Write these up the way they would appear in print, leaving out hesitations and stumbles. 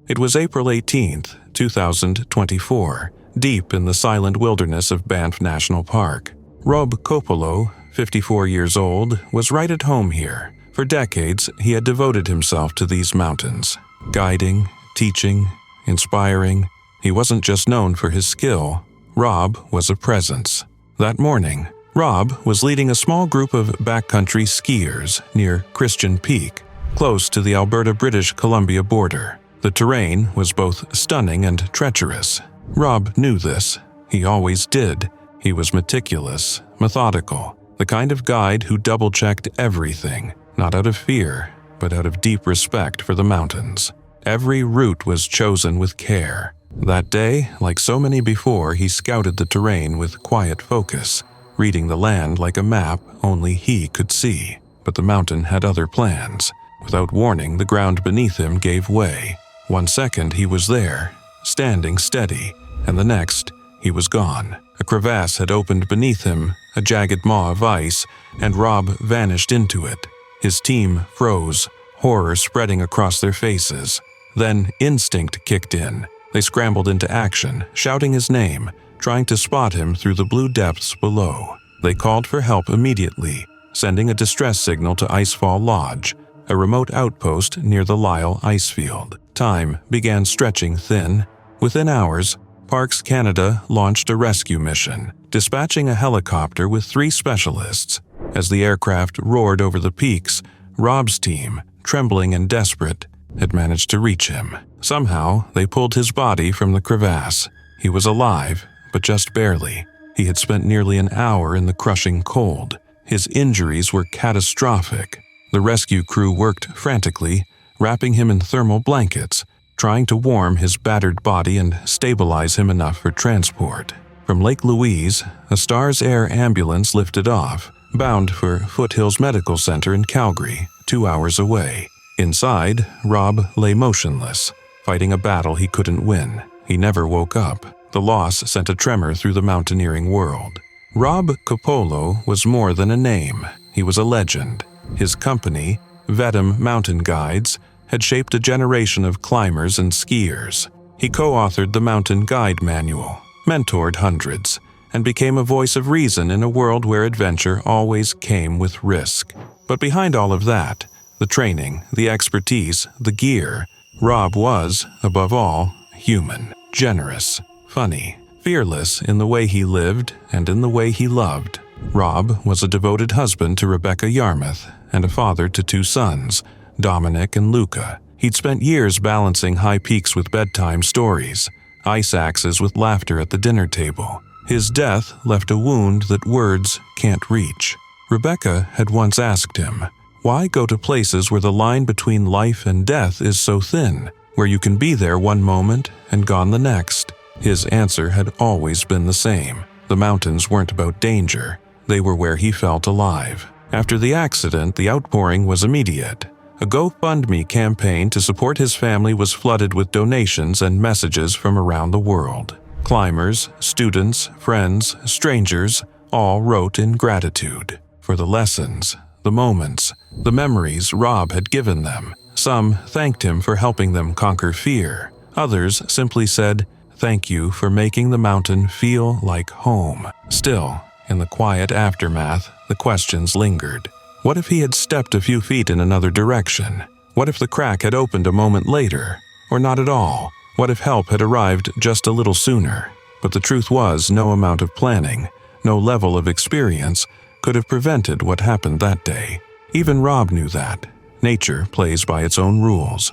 It was April 18, 2024, deep in the silent wilderness of Banff National Park. Rob Copelo, 54 years old, was right at home here. For decades, he had devoted himself to these mountains, guiding, teaching, inspiring. He wasn't just known for his skill. Rob was a presence. That morning, Rob was leading a small group of backcountry skiers near Christian Peak, close to the Alberta-British Columbia border. The terrain was both stunning and treacherous. Rob knew this. He always did. He was meticulous, methodical, the kind of guide who double-checked everything, not out of fear, but out of deep respect for the mountains. Every route was chosen with care. That day, like so many before, he scouted the terrain with quiet focus, reading the land like a map only he could see. But the mountain had other plans. Without warning, the ground beneath him gave way. 1 second he was there, standing steady, and the next he was gone. A crevasse had opened beneath him, a jagged maw of ice, and Rob vanished into it. His team froze, horror spreading across their faces. Then instinct kicked in. They scrambled into action, shouting his name, trying to spot him through the blue depths below. They called for help immediately, sending a distress signal to Icefall Lodge, a remote outpost near the Lyle ice field. Time began stretching thin. Within hours, Parks Canada launched a rescue mission, dispatching a helicopter with 3 specialists. As the aircraft roared over the peaks, Rob's team, trembling and desperate, had managed to reach him. Somehow, they pulled his body from the crevasse. He was alive, but just barely. He had spent nearly an hour in the crushing cold. His injuries were catastrophic. The rescue crew worked frantically, wrapping him in thermal blankets, trying to warm his battered body and stabilize him enough for transport. From Lake Louise, a Stars Air ambulance lifted off, bound for Foothills Medical Center in Calgary, 2 hours away. Inside, Rob lay motionless, fighting a battle he couldn't win. He never woke up. The loss sent a tremor through the mountaineering world. Rob Copelo was more than a name. He was a legend. His company, Venerable Mountain Guides, had shaped a generation of climbers and skiers. He co-authored the Mountain Guide Manual, mentored hundreds, and became a voice of reason in a world where adventure always came with risk. But behind all of that, the training, the expertise, the gear, Rob was, above all, human, generous, funny, fearless in the way he lived and in the way he loved. Rob was a devoted husband to Rebecca Yarmouth and a father to 2 sons, Dominic and Luca. He'd spent years balancing high peaks with bedtime stories, ice axes with laughter at the dinner table. His death left a wound that words can't reach. Rebecca had once asked him, why go to places where the line between life and death is so thin, where you can be there one moment and gone the next? His answer had always been the same. The mountains weren't about danger. They were where he felt alive. After the accident, the outpouring was immediate. A GoFundMe campaign to support his family was flooded with donations and messages from around the world. Climbers, students, friends, strangers, all wrote in gratitude for the lessons, the moments, the memories Rob had given them. Some thanked him for helping them conquer fear. Others simply said, thank you for making the mountain feel like home. Still, in the quiet aftermath, the questions lingered. What if he had stepped a few feet in another direction? What if the crack had opened a moment later? Or not at all? What if help had arrived just a little sooner? But the truth was, no amount of planning, no level of experience, could have prevented what happened that day. Even Rob knew that. Nature plays by its own rules.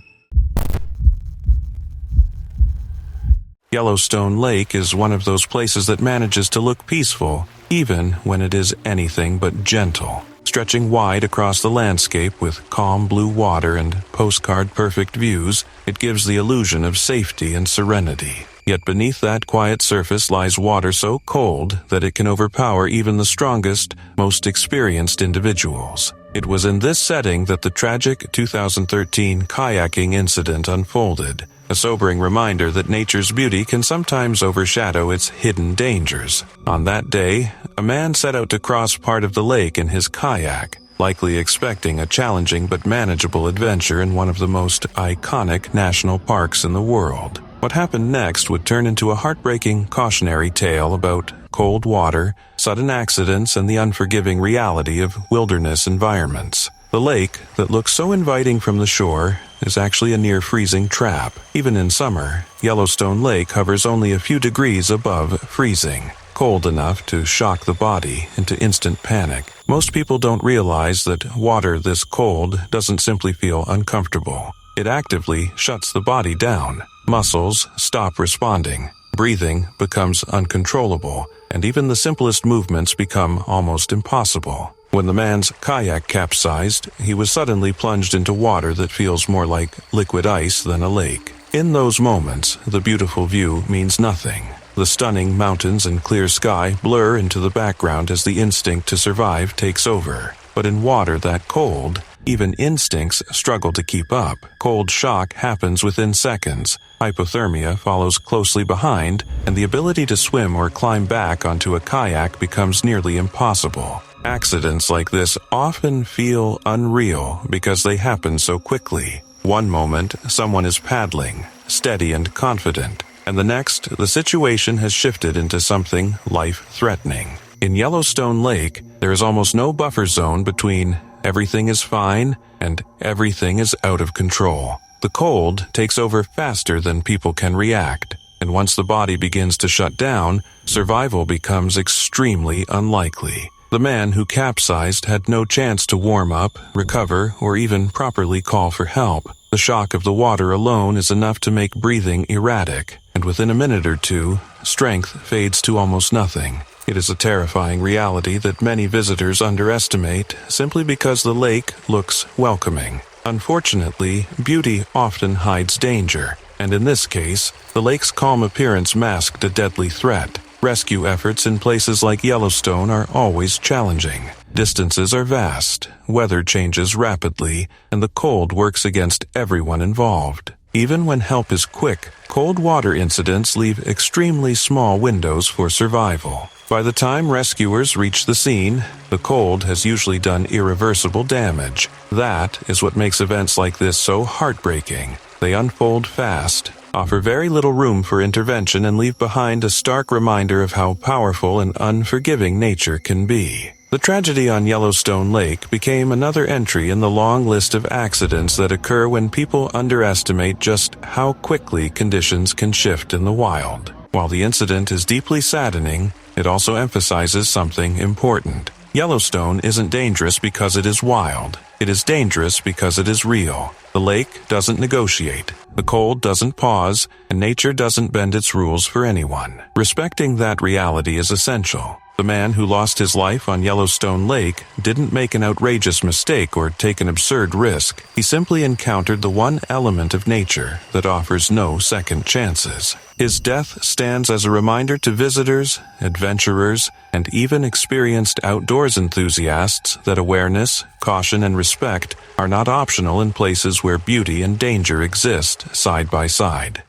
Yellowstone Lake is one of those places that manages to look peaceful, even when it is anything but gentle. Stretching wide across the landscape with calm blue water and postcard-perfect views, it gives the illusion of safety and serenity. Yet beneath that quiet surface lies water so cold that it can overpower even the strongest, most experienced individuals. It was in this setting that the tragic 2013 kayaking incident unfolded, a sobering reminder that nature's beauty can sometimes overshadow its hidden dangers. On that day, a man set out to cross part of the lake in his kayak, likely expecting a challenging but manageable adventure in one of the most iconic national parks in the world. What happened next would turn into a heartbreaking cautionary tale about cold water, sudden accidents, and the unforgiving reality of wilderness environments. The lake, that looks so inviting from the shore, is actually a near-freezing trap. Even in summer, Yellowstone Lake hovers only a few degrees above freezing, cold enough to shock the body into instant panic. Most people don't realize that water this cold doesn't simply feel uncomfortable. It actively shuts the body down. Muscles stop responding. Breathing becomes uncontrollable, and even the simplest movements become almost impossible. When the man's kayak capsized, he was suddenly plunged into water that feels more like liquid ice than a lake. In those moments, the beautiful view means nothing. The stunning mountains and clear sky blur into the background as the instinct to survive takes over. But in water that cold, even instincts struggle to keep up. Cold shock happens within seconds. Hypothermia follows closely behind, and the ability to swim or climb back onto a kayak becomes nearly impossible. Accidents like this often feel unreal because they happen so quickly. One moment, someone is paddling, steady and confident, and the next, the situation has shifted into something life-threatening. In Yellowstone Lake, there is almost no buffer zone between everything is fine and everything is out of control. The cold takes over faster than people can react, and once the body begins to shut down, survival becomes extremely unlikely. The man who capsized had no chance to warm up, recover, or even properly call for help. The shock of the water alone is enough to make breathing erratic, and within a minute or two, strength fades to almost nothing. It is a terrifying reality that many visitors underestimate simply because the lake looks welcoming. Unfortunately, beauty often hides danger, and in this case, the lake's calm appearance masked a deadly threat. Rescue efforts in places like Yellowstone are always challenging. Distances are vast, weather changes rapidly, and the cold works against everyone involved. Even when help is quick, cold water incidents leave extremely small windows for survival. By the time rescuers reach the scene, the cold has usually done irreversible damage. That is what makes events like this so heartbreaking. They unfold fast, offer very little room for intervention, and leave behind a stark reminder of how powerful and unforgiving nature can be. The tragedy on Yellowstone Lake became another entry in the long list of accidents that occur when people underestimate just how quickly conditions can shift in the wild. While the incident is deeply saddening, it also emphasizes something important. Yellowstone isn't dangerous because it is wild. It is dangerous because it is real. The lake doesn't negotiate. The cold doesn't pause, and nature doesn't bend its rules for anyone. Respecting that reality is essential. The man who lost his life on Yellowstone Lake didn't make an outrageous mistake or take an absurd risk. He simply encountered the one element of nature that offers no second chances. His death stands as a reminder to visitors, adventurers, and even experienced outdoors enthusiasts that awareness, caution, and respect are not optional in places where beauty and danger exist side by side.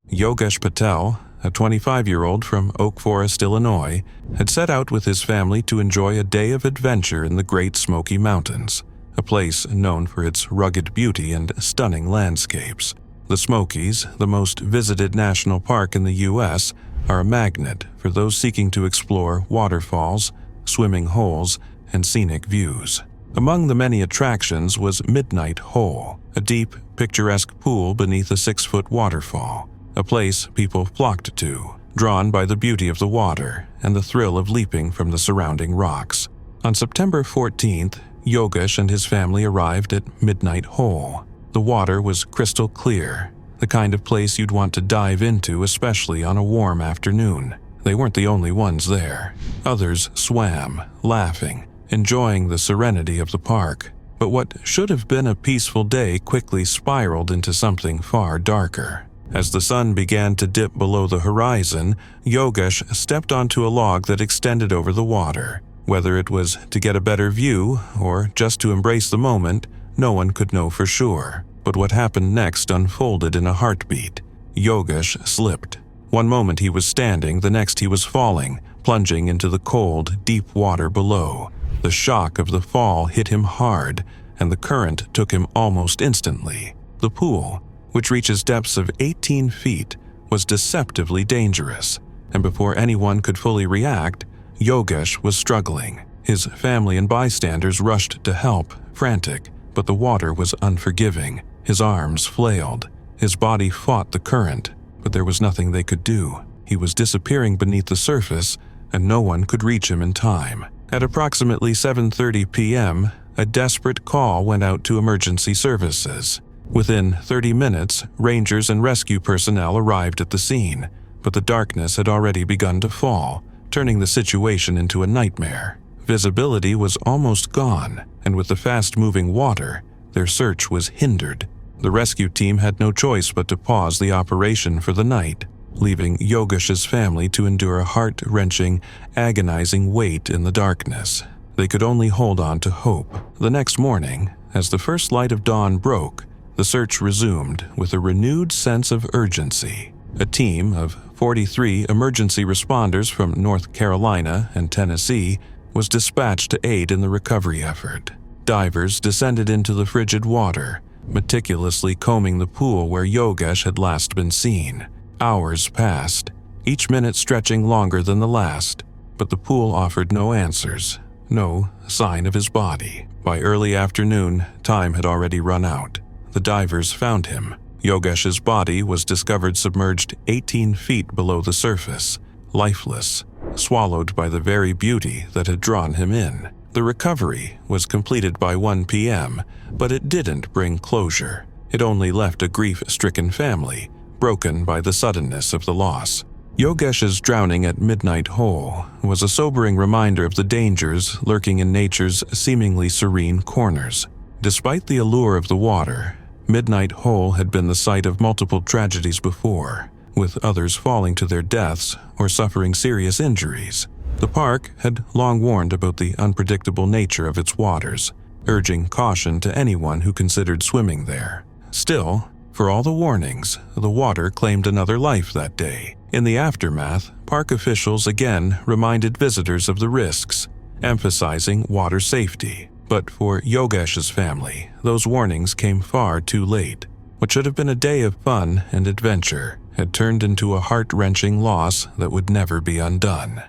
Yogesh Patel, a 25-year-old from Oak Forest, Illinois, had set out with his family to enjoy a day of adventure in the Great Smoky Mountains, a place known for its rugged beauty and stunning landscapes. The Smokies, the most visited national park in the U.S., are a magnet for those seeking to explore waterfalls, swimming holes, and scenic views. Among the many attractions was Midnight Hole, a deep, picturesque pool beneath a 6-foot waterfall. A place people flocked to, drawn by the beauty of the water and the thrill of leaping from the surrounding rocks. On September 14th, Yogesh and his family arrived at Midnight Hole. The water was crystal clear, the kind of place you'd want to dive into, especially on a warm afternoon. They weren't the only ones there. Others swam, laughing, enjoying the serenity of the park. But what should have been a peaceful day quickly spiraled into something far darker. As the sun began to dip below the horizon, Yogesh stepped onto a log that extended over the water. Whether it was to get a better view or just to embrace the moment, no one could know for sure. But what happened next unfolded in a heartbeat. Yogesh slipped. One moment he was standing, the next he was falling, plunging into the cold, deep water below. The shock of the fall hit him hard, and the current took him almost instantly. The pool, which reaches depths of 18 feet, was deceptively dangerous, and before anyone could fully react, Yogesh was struggling. His family and bystanders rushed to help, frantic, but the water was unforgiving. His arms flailed. His body fought the current, but there was nothing they could do. He was disappearing beneath the surface, and no one could reach him in time. At approximately 7:30 p.m., a desperate call went out to emergency services. Within 30 minutes, rangers and rescue personnel arrived at the scene, but the darkness had already begun to fall, turning the situation into a nightmare. Visibility was almost gone, and with the fast-moving water, their search was hindered. The rescue team had no choice but to pause the operation for the night, leaving Yogesh's family to endure a heart-wrenching, agonizing wait in the darkness. They could only hold on to hope. The next morning, as the first light of dawn broke, the search resumed with a renewed sense of urgency. A team of 43 emergency responders from North Carolina and Tennessee was dispatched to aid in the recovery effort. Divers descended into the frigid water, meticulously combing the pool where Yogesh had last been seen. Hours passed, each minute stretching longer than the last, but the pool offered no answers, no sign of his body. By early afternoon, time had already run out. The divers found him. Yogesh's body was discovered submerged 18 feet below the surface, lifeless, swallowed by the very beauty that had drawn him in. The recovery was completed by 1 p.m., but it didn't bring closure. It only left a grief-stricken family, broken by the suddenness of the loss. Yogesh's drowning at Midnight Hole was a sobering reminder of the dangers lurking in nature's seemingly serene corners. Despite the allure of the water, Midnight Hole had been the site of multiple tragedies before, with others falling to their deaths or suffering serious injuries. The park had long warned about the unpredictable nature of its waters, urging caution to anyone who considered swimming there. Still, for all the warnings, the water claimed another life that day. In the aftermath, park officials again reminded visitors of the risks, emphasizing water safety. But for Yogesh's family, those warnings came far too late. What should have been a day of fun and adventure had turned into a heart-wrenching loss that would never be undone.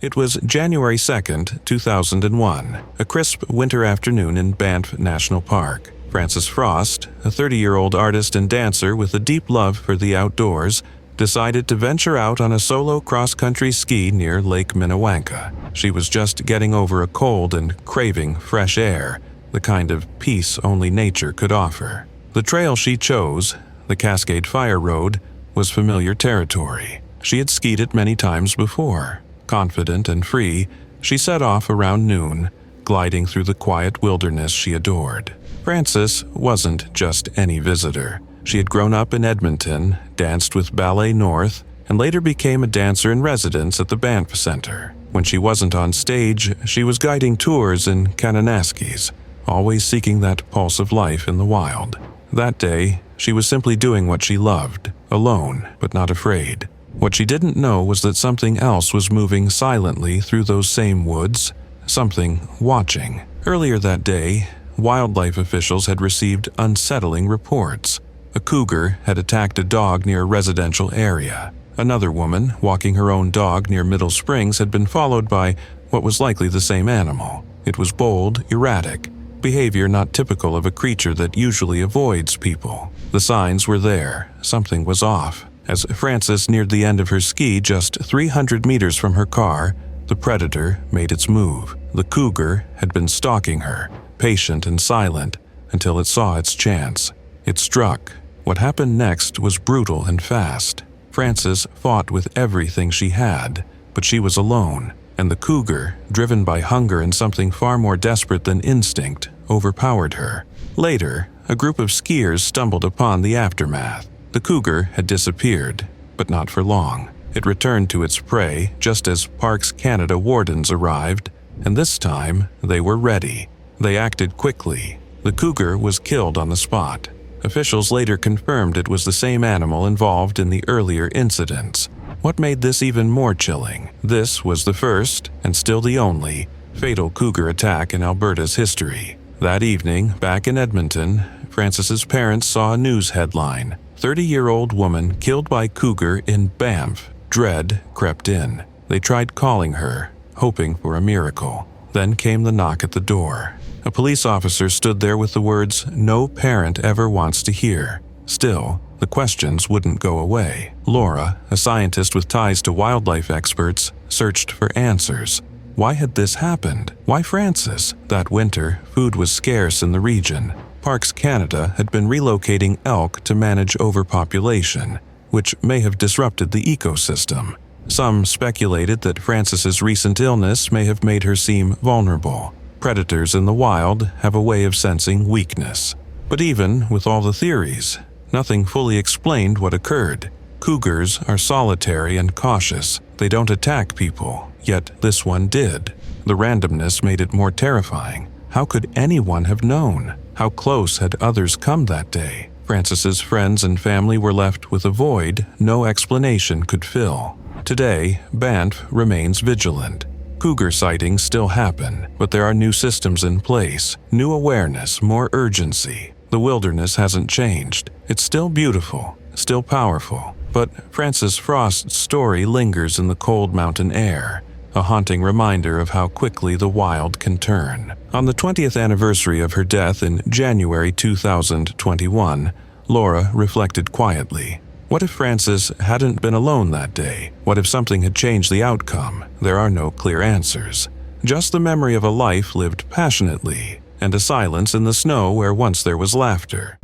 It was January 2nd, 2001, a crisp winter afternoon in Banff National Park. Francis Frost, a 30-year-old artist and dancer with a deep love for the outdoors, decided to venture out on a solo cross-country ski near Lake Minnewanka. She was just getting over a cold and craving fresh air, the kind of peace only nature could offer. The trail she chose, the Cascade Fire Road, was familiar territory. She had skied it many times before. Confident and free, she set off around noon, gliding through the quiet wilderness she adored. Frances wasn't just any visitor. She had grown up in Edmonton, danced with Ballet North, and later became a dancer in residence at the Banff Center. When she wasn't on stage, she was guiding tours in Kananaskis, always seeking that pulse of life in the wild. That day, she was simply doing what she loved, alone but not afraid. What she didn't know was that something else was moving silently through those same woods, something watching. Earlier that day, wildlife officials had received unsettling reports. A cougar had attacked a dog near a residential area. Another woman, walking her own dog near Middle Springs, had been followed by what was likely the same animal. It was bold, erratic, behavior not typical of a creature that usually avoids people. The signs were there. Something was off. As Frances neared the end of her ski just 300 meters from her car, the predator made its move. The cougar had been stalking her, patient and silent, until it saw its chance. It struck. What happened next was brutal and fast. Frances fought with everything she had, but she was alone, and the cougar, driven by hunger and something far more desperate than instinct, overpowered her. Later, a group of skiers stumbled upon the aftermath. The cougar had disappeared, but not for long. It returned to its prey just as Parks Canada wardens arrived, and this time they were ready. They acted quickly. The cougar was killed on the spot. Officials later confirmed it was the same animal involved in the earlier incidents. What made this even more chilling? This was the first, and still the only, fatal cougar attack in Alberta's history. That evening, back in Edmonton, Francis's parents saw a news headline: 30-year-old woman killed by cougar in Banff. Dread crept in. They tried calling her, hoping for a miracle. Then came the knock at the door. A police officer stood there with the words no parent ever wants to hear. Still, the questions wouldn't go away. Laura, a scientist with ties to wildlife experts, searched for answers. Why had this happened? Why Francis? That winter, food was scarce in the region. Parks Canada had been relocating elk to manage overpopulation, which may have disrupted the ecosystem. Some speculated that Francis's recent illness may have made her seem vulnerable. Predators in the wild have a way of sensing weakness. But even with all the theories, nothing fully explained what occurred. Cougars are solitary and cautious. They don't attack people, yet this one did. The randomness made it more terrifying. How could anyone have known? How close had others come that day? Francis's friends and family were left with a void no explanation could fill. Today, Banff remains vigilant. Cougar sightings still happen, but there are new systems in place, new awareness, more urgency. The wilderness hasn't changed. It's still beautiful, still powerful. But Frances Frost's story lingers in the cold mountain air, a haunting reminder of how quickly the wild can turn. On the 20th anniversary of her death in January 2021, Laura reflected quietly. What if Frances hadn't been alone that day? What if something had changed the outcome? There are no clear answers. Just the memory of a life lived passionately, and a silence in the snow where once there was laughter.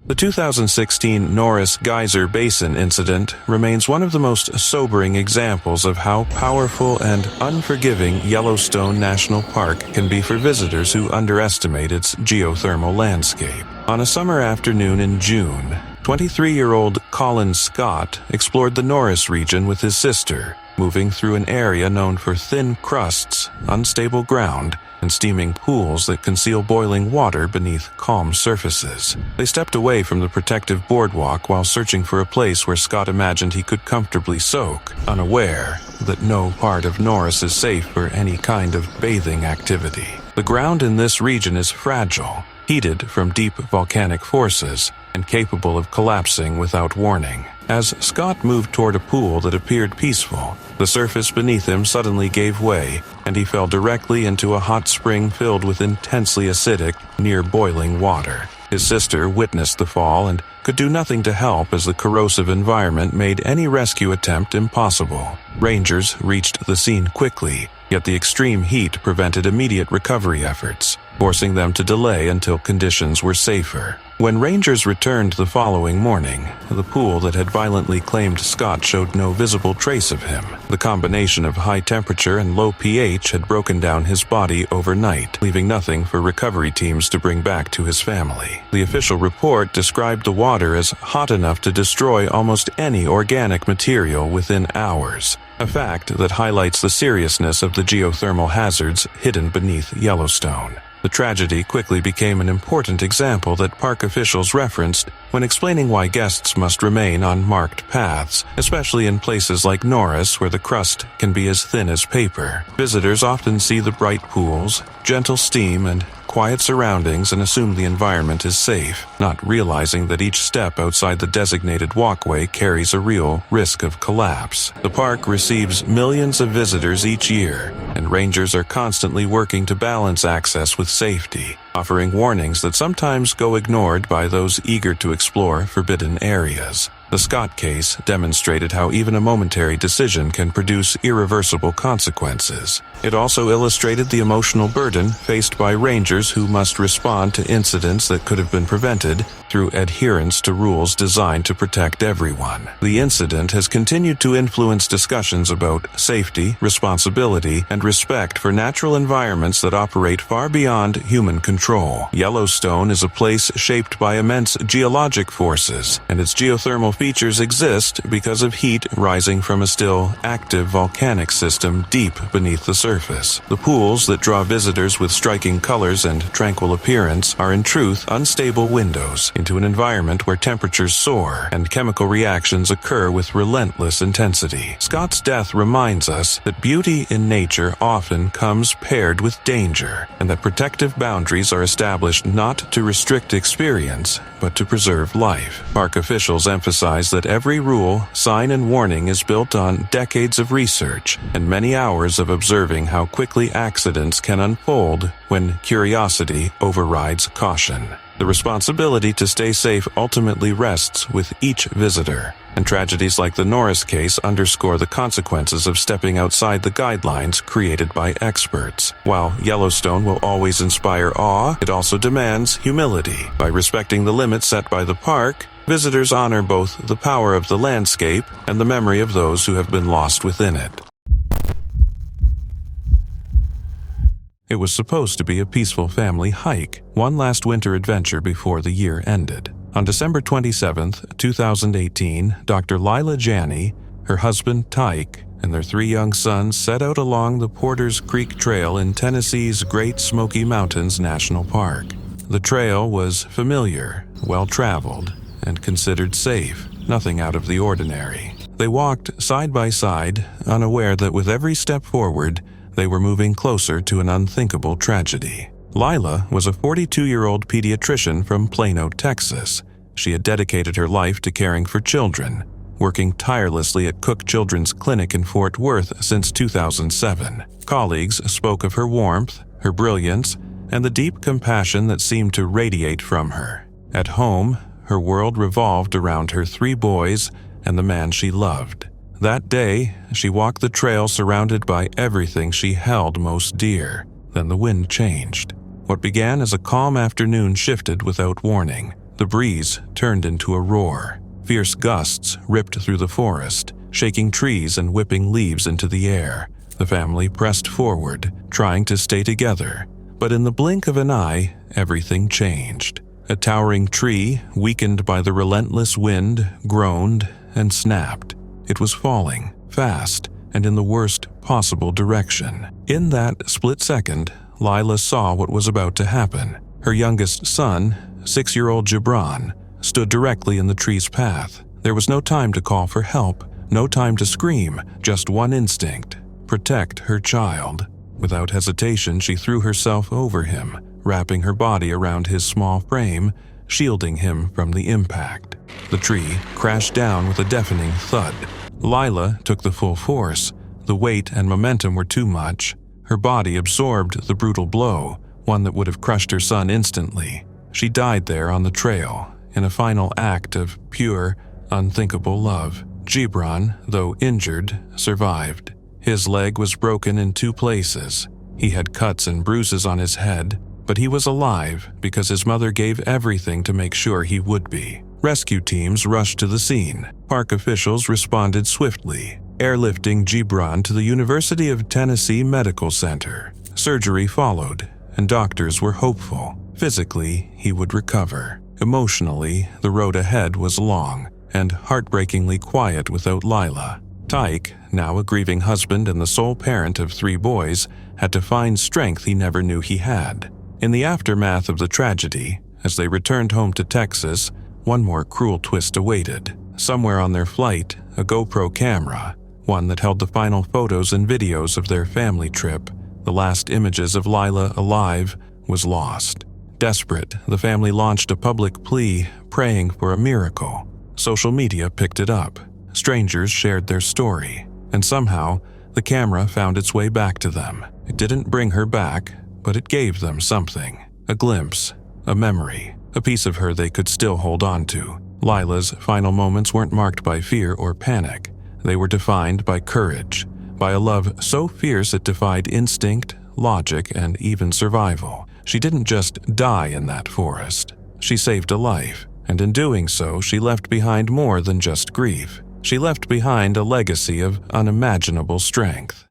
The 2016 Norris geyser basin incident remains one of the most sobering examples of how powerful and unforgiving Yellowstone National Park can be for visitors who underestimate its geothermal landscape. On a summer afternoon in June, 23-year-old Colin Scott explored the Norris region with his sister, moving through an area known for thin crusts, unstable ground, and steaming pools that conceal boiling water beneath calm surfaces. They stepped away from the protective boardwalk while searching for a place where Scott imagined he could comfortably soak, unaware that no part of Norris is safe for any kind of bathing activity. The ground in this region is fragile, heated from deep volcanic forces, and capable of collapsing without warning. As Scott moved toward a pool that appeared peaceful, the surface beneath him suddenly gave way, and he fell directly into a hot spring filled with intensely acidic, near-boiling water. His sister witnessed the fall and could do nothing to help as the corrosive environment made any rescue attempt impossible. Rangers reached the scene quickly, yet the extreme heat prevented immediate recovery efforts, forcing them to delay until conditions were safer. When Rangers returned the following morning, the pool that had violently claimed Scott showed no visible trace of him. The combination of high temperature and low pH had broken down his body overnight, leaving nothing for recovery teams to bring back to his family. The official report described the water as hot enough to destroy almost any organic material within hours, a fact that highlights the seriousness of the geothermal hazards hidden beneath Yellowstone. The tragedy quickly became an important example that park officials referenced when explaining why guests must remain on marked paths, especially in places like Norris where the crust can be as thin as paper. Visitors often see the bright pools, gentle steam, and quiet surroundings and assume the environment is safe, not realizing that each step outside the designated walkway carries a real risk of collapse. The park receives millions of visitors each year, and rangers are constantly working to balance access with safety, offering warnings that sometimes go ignored by those eager to explore forbidden areas. The Scott case demonstrated how even a momentary decision can produce irreversible consequences. It also illustrated the emotional burden faced by rangers who must respond to incidents that could have been prevented through adherence to rules designed to protect everyone. The incident has continued to influence discussions about safety, responsibility, and respect for natural environments that operate far beyond human control. Yellowstone is a place shaped by immense geologic forces, and its geothermal features exist because of heat rising from a still active volcanic system deep beneath the surface. The pools that draw visitors with striking colors and tranquil appearance are in truth unstable windows into an environment where temperatures soar and chemical reactions occur with relentless intensity. Scott's death reminds us that beauty in nature often comes paired with danger, and that protective boundaries are established not to restrict experience, but to preserve life. Park officials emphasize that every rule, sign, and warning is built on decades of research and many hours of observing how quickly accidents can unfold when curiosity overrides caution. The responsibility to stay safe ultimately rests with each visitor, and tragedies like the Norris case underscore the consequences of stepping outside the guidelines created by experts. While Yellowstone will always inspire awe, it also demands humility. By respecting the limits set by the park, visitors honor both the power of the landscape and the memory of those who have been lost within it. It was supposed to be a peaceful family hike, one last winter adventure before the year ended. On December 27, 2018, Dr. Lila Janney, her husband Tyke, and their 3 young sons set out along the Porters Creek Trail in Tennessee's Great Smoky Mountains National Park. The trail was familiar, well-traveled, and considered safe, nothing out of the ordinary. They walked side by side, unaware that with every step forward, they were moving closer to an unthinkable tragedy. Lila was a 42-year-old pediatrician from Plano, Texas. She had dedicated her life to caring for children, working tirelessly at Cook Children's Clinic in Fort Worth since 2007. Colleagues spoke of her warmth, her brilliance, and the deep compassion that seemed to radiate from her. At home, her world revolved around her 3 boys and the man she loved. That day, she walked the trail surrounded by everything she held most dear. Then the wind changed. What began as a calm afternoon shifted without warning. The breeze turned into a roar. Fierce gusts ripped through the forest, shaking trees and whipping leaves into the air. The family pressed forward, trying to stay together. But in the blink of an eye, everything changed. A towering tree, weakened by the relentless wind, groaned and snapped. It was falling, fast, and in the worst possible direction. In that split second, Lila saw what was about to happen. Her youngest son, 6-year-old Gibran, stood directly in the tree's path. There was no time to call for help, no time to scream, just one instinct: protect her child. Without hesitation, she threw herself over him, wrapping her body around his small frame, shielding him from the impact. The tree crashed down with a deafening thud. Lila took the full force. The weight and momentum were too much. Her body absorbed the brutal blow, one that would have crushed her son instantly. She died there on the trail, in a final act of pure, unthinkable love. Gibran, though injured, survived. His leg was broken in 2 places. He had cuts and bruises on his head, but he was alive because his mother gave everything to make sure he would be. Rescue teams rushed to the scene. Park officials responded swiftly, airlifting Gibran to the University of Tennessee Medical Center. Surgery followed, and doctors were hopeful. Physically, he would recover. Emotionally, the road ahead was long and heartbreakingly quiet without Lila. Tyke, now a grieving husband and the sole parent of 3 boys, had to find strength he never knew he had. In the aftermath of the tragedy, as they returned home to Texas, one more cruel twist awaited. Somewhere on their flight, a GoPro camera, one that held the final photos and videos of their family trip, the last images of Lila alive, was lost. Desperate, the family launched a public plea, praying for a miracle. Social media picked it up. Strangers shared their story, and somehow, the camera found its way back to them. It didn't bring her back, but it gave them something. A glimpse, a memory, a piece of her they could still hold on to. Lila's final moments weren't marked by fear or panic. They were defined by courage, by a love so fierce it defied instinct, logic, and even survival. She didn't just die in that forest. She saved a life, and in doing so, she left behind more than just grief. She left behind a legacy of unimaginable strength.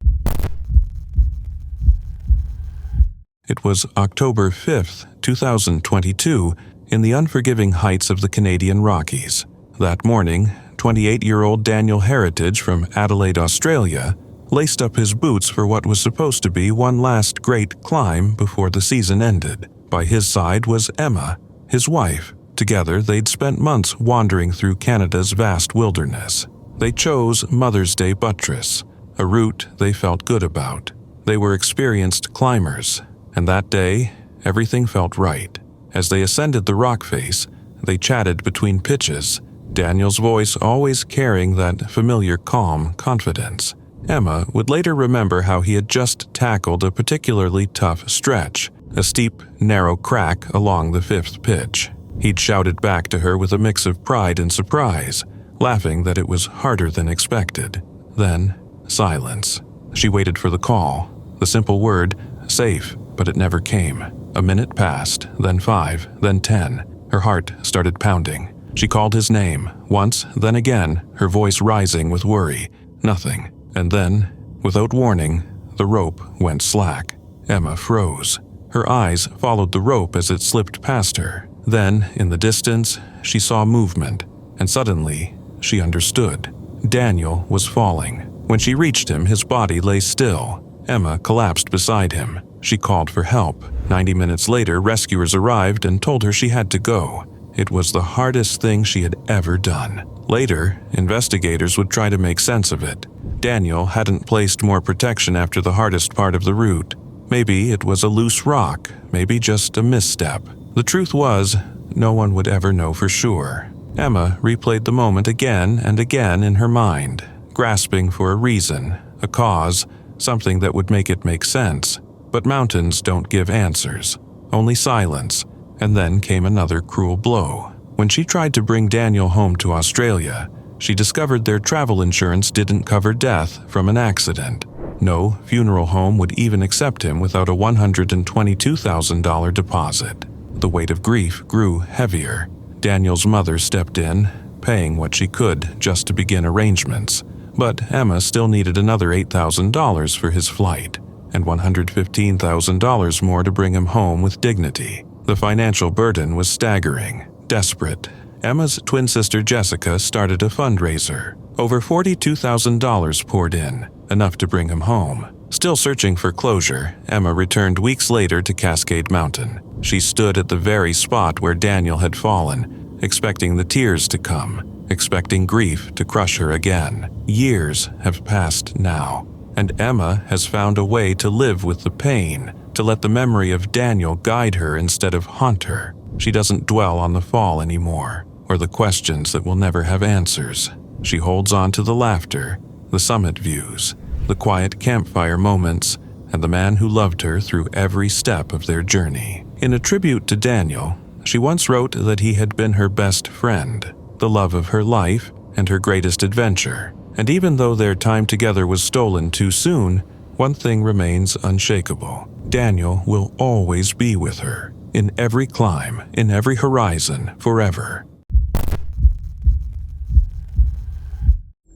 It was October 5th, 2022, in the unforgiving heights of the Canadian Rockies. That morning, 28-year-old Daniel Heritage from Adelaide, Australia, laced up his boots for what was supposed to be one last great climb before the season ended. By his side was Emma, his wife. Together, they'd spent months wandering through Canada's vast wilderness. They chose Mother's Day Buttress, a route they felt good about. They were experienced climbers, and that day, everything felt right. As they ascended the rock face, they chatted between pitches, Daniel's voice always carrying that familiar calm confidence. Emma would later remember how he had just tackled a particularly tough stretch, a steep, narrow crack along the fifth pitch. He'd shouted back to her with a mix of pride and surprise, laughing that it was harder than expected. Then, silence. She waited for the call, the simple word, safe, but it never came. A minute passed, then 5, then 10. Her heart started pounding. She called his name, once, then again, her voice rising with worry. Nothing. And then, without warning, the rope went slack. Emma froze. Her eyes followed the rope as it slipped past her. Then, in the distance, she saw movement, and suddenly, she understood. Daniel was falling. When she reached him, his body lay still. Emma collapsed beside him. She called for help. 90 minutes later, rescuers arrived and told her she had to go. It was the hardest thing she had ever done. Later, investigators would try to make sense of it. Daniel hadn't placed more protection after the hardest part of the route. Maybe it was a loose rock, maybe just a misstep. The truth was, no one would ever know for sure. Emma replayed the moment again and again in her mind, grasping for a reason, a cause, something that would make it make sense. But mountains don't give answers, only silence. And then came another cruel blow. When she tried to bring Daniel home to Australia, she discovered their travel insurance didn't cover death from an accident. No funeral home would even accept him without a $122,000 deposit. The weight of grief grew heavier. Daniel's mother stepped in, paying what she could just to begin arrangements. But Emma still needed another $8,000 for his flight, and $115,000 more to bring him home with dignity. The financial burden was staggering. Desperate, Emma's twin sister Jessica started a fundraiser. Over $42,000 poured in, enough to bring him home. Still searching for closure, Emma returned weeks later to Cascade Mountain. She stood at the very spot where Daniel had fallen, expecting the tears to come, expecting grief to crush her again. Years have passed now, and Emma has found a way to live with the pain, to let the memory of Daniel guide her instead of haunt her. She doesn't dwell on the fall anymore, or the questions that will never have answers. She holds on to the laughter, the summit views, the quiet campfire moments, and the man who loved her through every step of their journey. In a tribute to Daniel, she once wrote that he had been her best friend, the love of her life, and her greatest adventure. And even though their time together was stolen too soon, one thing remains unshakable. Daniel will always be with her, in every climb, in every horizon, forever.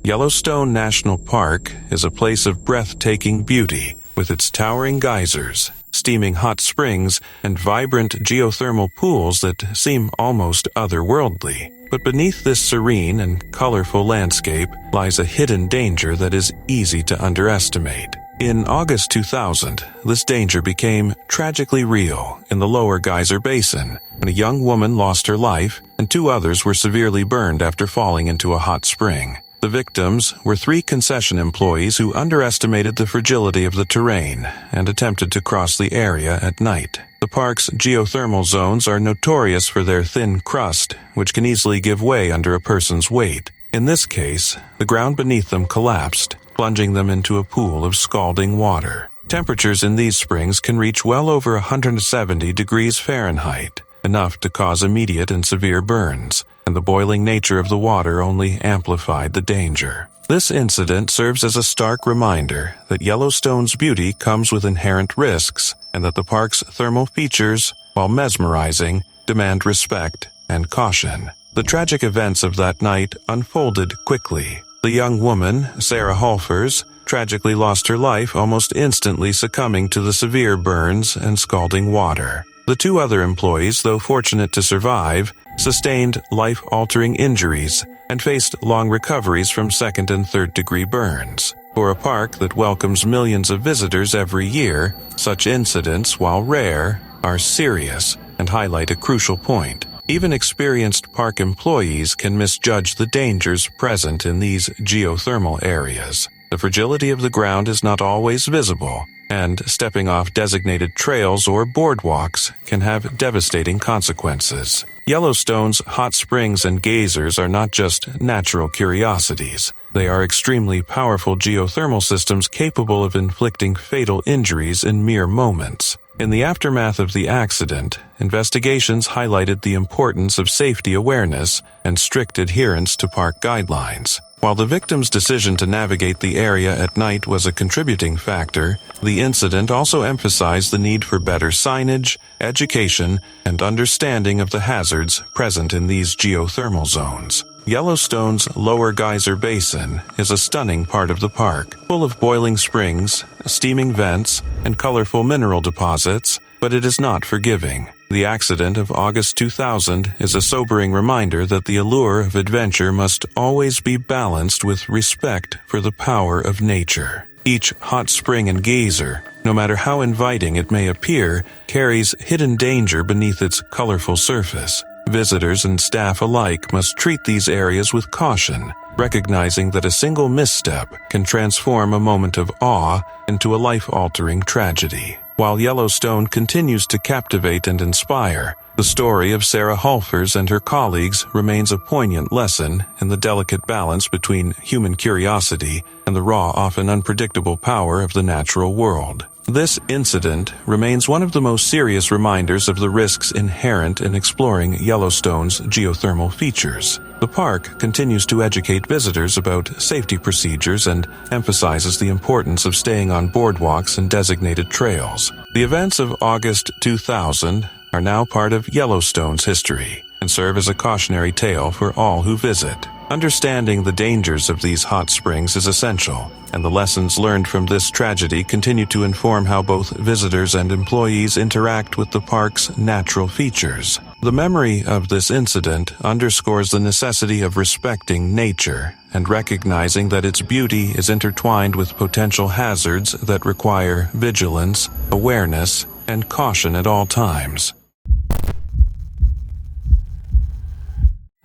Yellowstone National Park is a place of breathtaking beauty, with its towering geysers, steaming hot springs, and vibrant geothermal pools that seem almost otherworldly. But beneath this serene and colorful landscape lies a hidden danger that is easy to underestimate. In August 2000, this danger became tragically real in the lower geyser basin, when a young woman lost her life and 2 others were severely burned after falling into a hot spring. The victims were 3 concession employees who underestimated the fragility of the terrain and attempted to cross the area at night. The park's geothermal zones are notorious for their thin crust, which can easily give way under a person's weight. In this case, the ground beneath them collapsed, plunging them into a pool of scalding water. Temperatures in these springs can reach well over 170 degrees Fahrenheit, enough to cause immediate and severe burns, and the boiling nature of the water only amplified the danger. This incident serves as a stark reminder that Yellowstone's beauty comes with inherent risks, and that the park's thermal features, while mesmerizing, demand respect and caution. The tragic events of that night unfolded quickly. The young woman, Sarah Holfers, tragically lost her life almost instantly, succumbing to the severe burns and scalding water. The 2 other employees, though fortunate to survive, sustained life-altering injuries, and faced long recoveries from second and third-degree burns. For a park that welcomes millions of visitors every year, such incidents, while rare, are serious and highlight a crucial point. Even experienced park employees can misjudge the dangers present in these geothermal areas. The fragility of the ground is not always visible, and stepping off designated trails or boardwalks can have devastating consequences. Yellowstone's hot springs and geysers are not just natural curiosities. They are extremely powerful geothermal systems capable of inflicting fatal injuries in mere moments. In the aftermath of the accident, investigations highlighted the importance of safety awareness and strict adherence to park guidelines. While the victim's decision to navigate the area at night was a contributing factor, the incident also emphasized the need for better signage, education, and understanding of the hazards present in these geothermal zones. Yellowstone's Lower Geyser Basin is a stunning part of the park, full of boiling springs, steaming vents, and colorful mineral deposits, but it is not forgiving. The accident of August 2000 is a sobering reminder that the allure of adventure must always be balanced with respect for the power of nature. Each hot spring and geyser, no matter how inviting it may appear, carries hidden danger beneath its colorful surface. Visitors and staff alike must treat these areas with caution, recognizing that a single misstep can transform a moment of awe into a life-altering tragedy. While Yellowstone continues to captivate and inspire, the story of Sarah Hulfers and her colleagues remains a poignant lesson in the delicate balance between human curiosity and the raw, often unpredictable power of the natural world. This incident remains one of the most serious reminders of the risks inherent in exploring Yellowstone's geothermal features. The park continues to educate visitors about safety procedures and emphasizes the importance of staying on boardwalks and designated trails. The events of August 2000 are now part of Yellowstone's history and serve as a cautionary tale for all who visit. Understanding the dangers of these hot springs is essential, and the lessons learned from this tragedy continue to inform how both visitors and employees interact with the park's natural features. The memory of this incident underscores the necessity of respecting nature and recognizing that its beauty is intertwined with potential hazards that require vigilance, awareness, and caution at all times.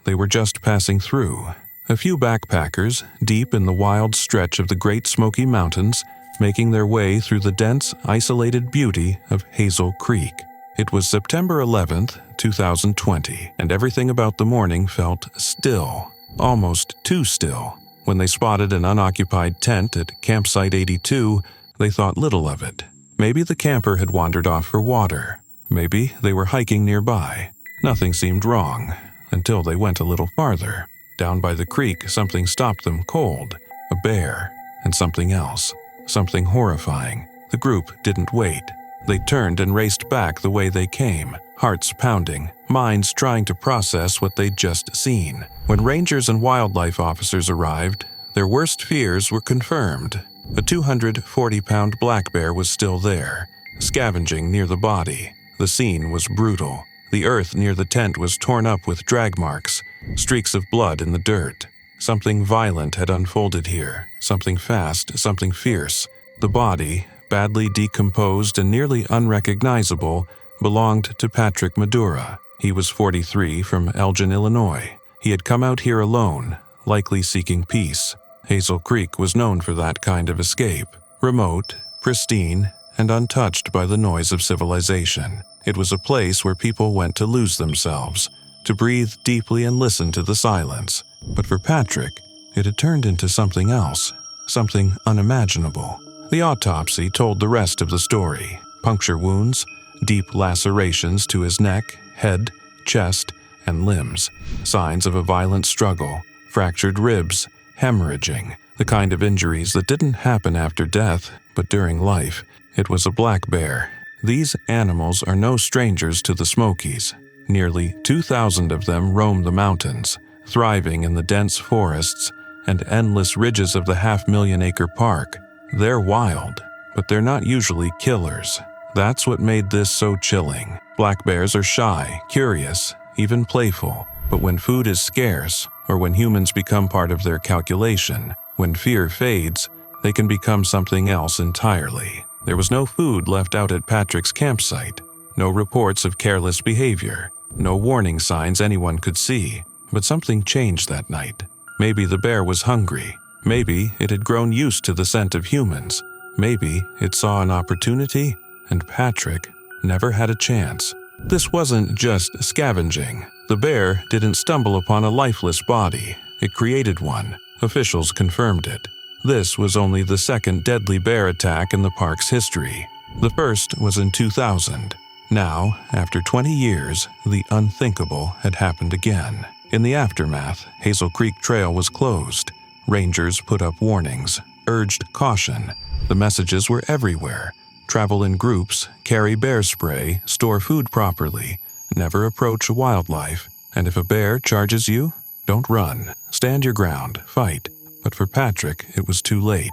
They were just passing through. A few backpackers, deep in the wild stretch of the Great Smoky Mountains, making their way through the dense, isolated beauty of Hazel Creek. It was September 11th, 2020, and everything about the morning felt still, almost too still. When they spotted an unoccupied tent at Campsite 82, they thought little of it. Maybe the camper had wandered off for water. Maybe they were hiking nearby. Nothing seemed wrong, until they went a little farther. Down by the creek, something stopped them cold. A bear, and something else. Something horrifying. The group didn't wait. They turned and raced back the way they came, hearts pounding, minds trying to process what they'd just seen. When rangers and wildlife officers arrived, their worst fears were confirmed. A 240-pound black bear was still there, scavenging near the body. The scene was brutal. The earth near the tent was torn up with drag marks, streaks of blood in the dirt. Something violent had unfolded here, something fast, something fierce. The body, badly decomposed and nearly unrecognizable, belonged to Patrick Madura. He was 43 from Elgin, Illinois. He had come out here alone, likely seeking peace. Hazel Creek was known for that kind of escape, remote, pristine, and untouched by the noise of civilization. It was a place where people went to lose themselves, to breathe deeply and listen to the silence. But for Patrick, it had turned into something else, something unimaginable. The autopsy told the rest of the story. Puncture wounds, deep lacerations to his neck, head, chest, and limbs. Signs of a violent struggle, fractured ribs, hemorrhaging, the kind of injuries that didn't happen after death, but during life. It was a black bear. These animals are no strangers to the Smokies. Nearly 2,000 of them roam the mountains, thriving in the dense forests and endless ridges of the half-million-acre park. They're wild, but they're not usually killers. That's what made this so chilling. Black bears are shy, curious, even playful, but when food is scarce or when humans become part of their calculation. When fear fades, they can become something else entirely. There was no food left out at Patrick's campsite, no reports of careless behavior, no warning signs anyone could see. But something changed that night. Maybe the bear was hungry. Maybe it had grown used to the scent of humans. Maybe it saw an opportunity, and Patrick never had a chance. This wasn't just scavenging. The bear didn't stumble upon a lifeless body. It created one. Officials confirmed it. This was only the second deadly bear attack in the park's history. The first was in 2000. Now, after 20 years, the unthinkable had happened again. In the aftermath, Hazel Creek Trail was closed. Rangers put up warnings, urged caution. The messages were everywhere. Travel in groups, carry bear spray, store food properly, never approach wildlife, and if a bear charges you, don't run. Stand your ground, fight. But for Patrick, it was too late.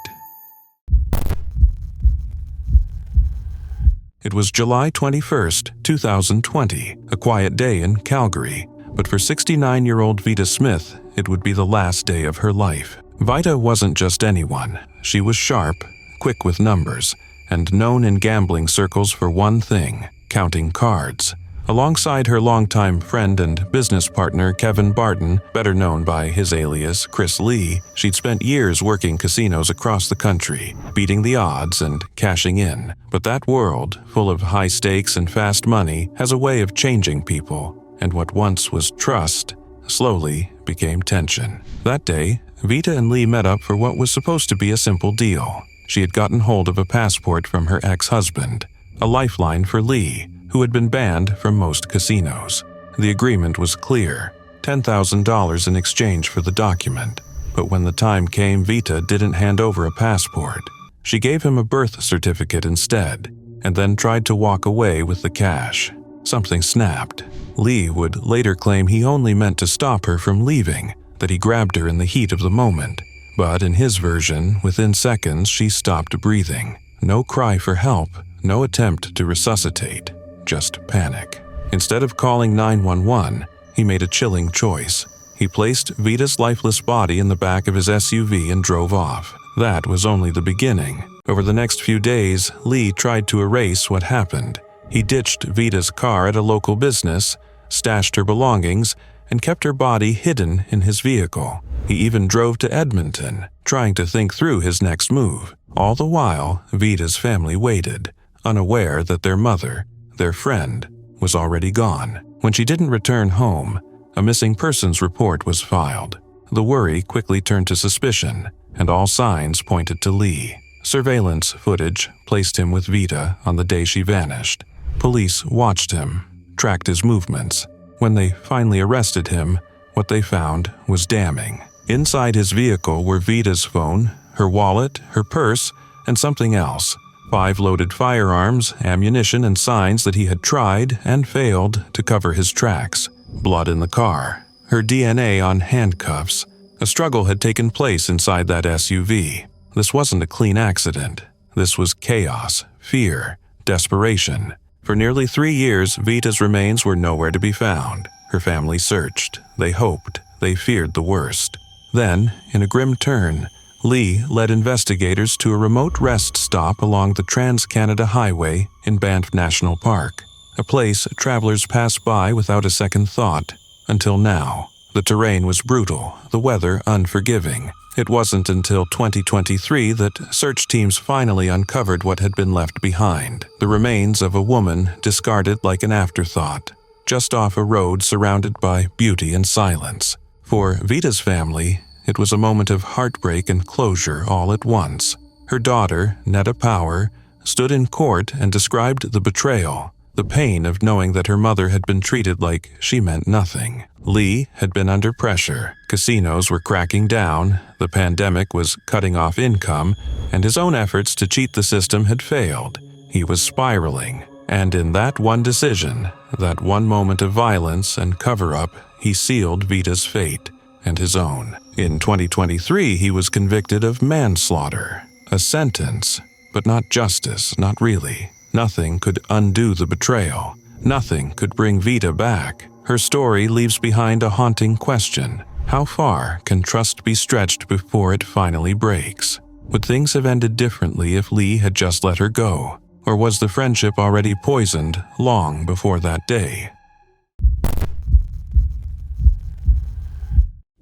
It was July 21st, 2020, a quiet day in Calgary. But for 69-year-old Vita Smith, it would be the last day of her life. Vita wasn't just anyone. She was sharp, quick with numbers, and known in gambling circles for one thing: counting cards. Alongside her longtime friend and business partner Kevin Barton, better known by his alias Chris Lee, she'd spent years working casinos across the country, beating the odds and cashing in. But that world, full of high stakes and fast money, has a way of changing people, and what once was trust slowly became tension. That day, Vita and Lee met up for what was supposed to be a simple deal. She had gotten hold of a passport from her ex-husband, a lifeline for Lee, who had been banned from most casinos. The agreement was clear: $10,000 in exchange for the document. But when the time came, Vita didn't hand over a passport. She gave him a birth certificate instead, and then tried to walk away with the cash. Something snapped. Lee would later claim he only meant to stop her from leaving, that he grabbed her in the heat of the moment. But in his version, within seconds, she stopped breathing. No cry for help, no attempt to resuscitate, just panic. Instead of calling 911, he made a chilling choice. He placed Vita's lifeless body in the back of his SUV and drove off. That was only the beginning. Over the next few days, Lee tried to erase what happened. He ditched Vita's car at a local business, stashed her belongings, and kept her body hidden in his vehicle. He even drove to Edmonton, trying to think through his next move. All the while, Vita's family waited, unaware that their mother, their friend, was already gone. When she didn't return home, a missing persons report was filed. The worry quickly turned to suspicion, and all signs pointed to Lee. Surveillance footage placed him with Vita on the day she vanished. Police watched him, tracked his movements. When they finally arrested him, what they found was damning. Inside his vehicle were Vita's phone, her wallet, her purse, and something else. 5 loaded firearms, ammunition, and signs that he had tried and failed to cover his tracks. Blood in the car, her DNA on handcuffs. A struggle had taken place inside that SUV. This wasn't a clean accident. This was chaos, fear, desperation. For nearly 3 years, Vita's remains were nowhere to be found. Her family searched. They hoped. They feared the worst. Then, in a grim turn, Lee led investigators to a remote rest stop along the Trans-Canada Highway in Banff National Park, a place travelers pass by without a second thought. Until now, the terrain was brutal, the weather unforgiving. It wasn't until 2023 that search teams finally uncovered what had been left behind: the remains of a woman discarded like an afterthought, just off a road surrounded by beauty and silence. For Vita's family, it was a moment of heartbreak and closure all at once. Her daughter, Netta Power, stood in court and described the betrayal, the pain of knowing that her mother had been treated like she meant nothing. Lee had been under pressure. Casinos were cracking down, the pandemic was cutting off income, and his own efforts to cheat the system had failed. He was spiraling, and in that one decision, that one moment of violence and cover-up, he sealed Vita's fate and his own. In 2023, he was convicted of manslaughter, a sentence, but not justice, not really. Nothing could undo the betrayal. Nothing could bring Vita back. Her story leaves behind a haunting question. How far can trust be stretched before it finally breaks? Would things have ended differently if Lee had just let her go? Or was the friendship already poisoned long before that day?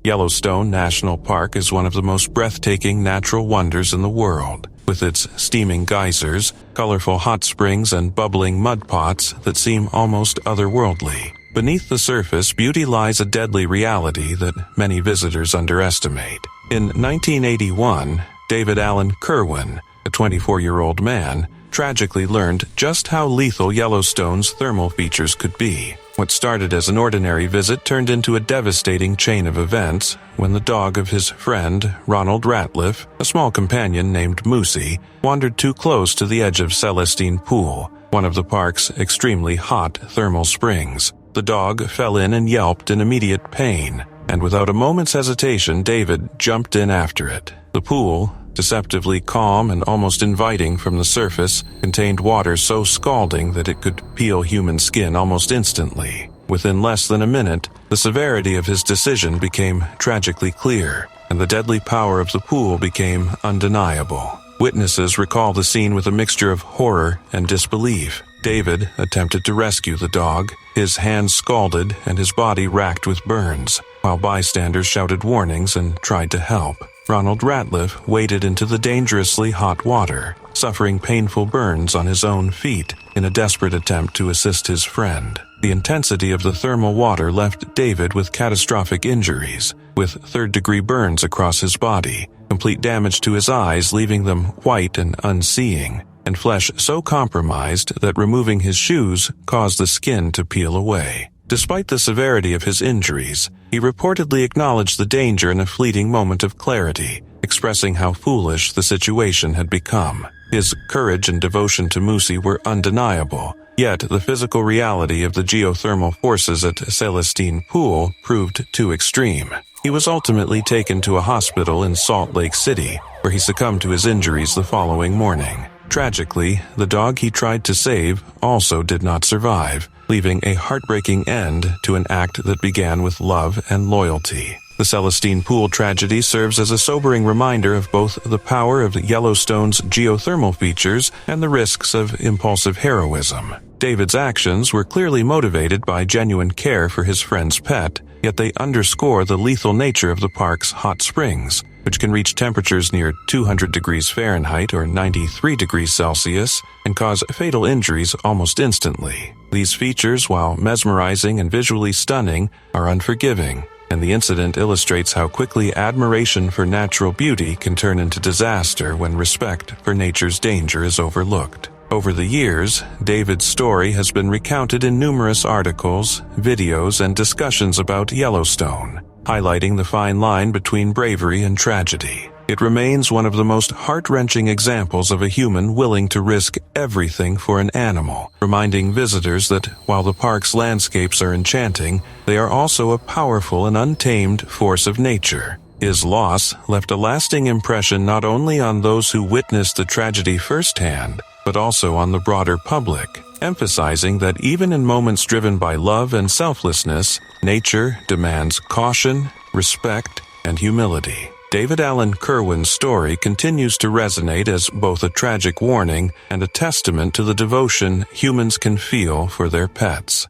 Yellowstone National Park is one of the most breathtaking natural wonders in the world, with its steaming geysers, colorful hot springs, and bubbling mud pots that seem almost otherworldly. Beneath the surface, beauty lies a deadly reality that many visitors underestimate. In 1981, David Allen Kerwin, a 24-year-old man, tragically learned just how lethal Yellowstone's thermal features could be. What started as an ordinary visit turned into a devastating chain of events when the dog of his friend, Ronald Ratliff, a small companion named Moosey, wandered too close to the edge of Celestine Pool, one of the park's extremely hot thermal springs. The dog fell in and yelped in immediate pain, and without a moment's hesitation, David jumped in after it. The pool, deceptively calm and almost inviting from the surface, contained water so scalding that it could peel human skin almost instantly. Within less than a minute, the severity of his decision became tragically clear, and the deadly power of the pool became undeniable. Witnesses recall the scene with a mixture of horror and disbelief. David attempted to rescue the dog, his hands scalded and his body racked with burns, while bystanders shouted warnings and tried to help. Ronald Ratliff waded into the dangerously hot water, suffering painful burns on his own feet in a desperate attempt to assist his friend. The intensity of the thermal water left David with catastrophic injuries, with third-degree burns across his body, complete damage to his eyes leaving them white and unseeing, and flesh so compromised that removing his shoes caused the skin to peel away. Despite the severity of his injuries, he reportedly acknowledged the danger in a fleeting moment of clarity, expressing how foolish the situation had become. His courage and devotion to Moosey were undeniable, yet the physical reality of the geothermal forces at Celestine Pool proved too extreme. He was ultimately taken to a hospital in Salt Lake City, where he succumbed to his injuries the following morning. Tragically, the dog he tried to save also did not survive, leaving a heartbreaking end to an act that began with love and loyalty. The Celestine Pool tragedy serves as a sobering reminder of both the power of Yellowstone's geothermal features and the risks of impulsive heroism. David's actions were clearly motivated by genuine care for his friend's pet, yet they underscore the lethal nature of the park's hot springs, which can reach temperatures near 200 degrees Fahrenheit or 93 degrees Celsius and cause fatal injuries almost instantly. These features, while mesmerizing and visually stunning, are unforgiving, and the incident illustrates how quickly admiration for natural beauty can turn into disaster when respect for nature's danger is overlooked. Over the years, David's story has been recounted in numerous articles, videos, and discussions about Yellowstone, highlighting the fine line between bravery and tragedy. It remains one of the most heart-wrenching examples of a human willing to risk everything for an animal, reminding visitors that while the park's landscapes are enchanting, they are also a powerful and untamed force of nature. His loss left a lasting impression not only on those who witnessed the tragedy firsthand, but also on the broader public, emphasizing that even in moments driven by love and selflessness, nature demands caution, respect, and humility. David Allen Kerwin's story continues to resonate as both a tragic warning and a testament to the devotion humans can feel for their pets.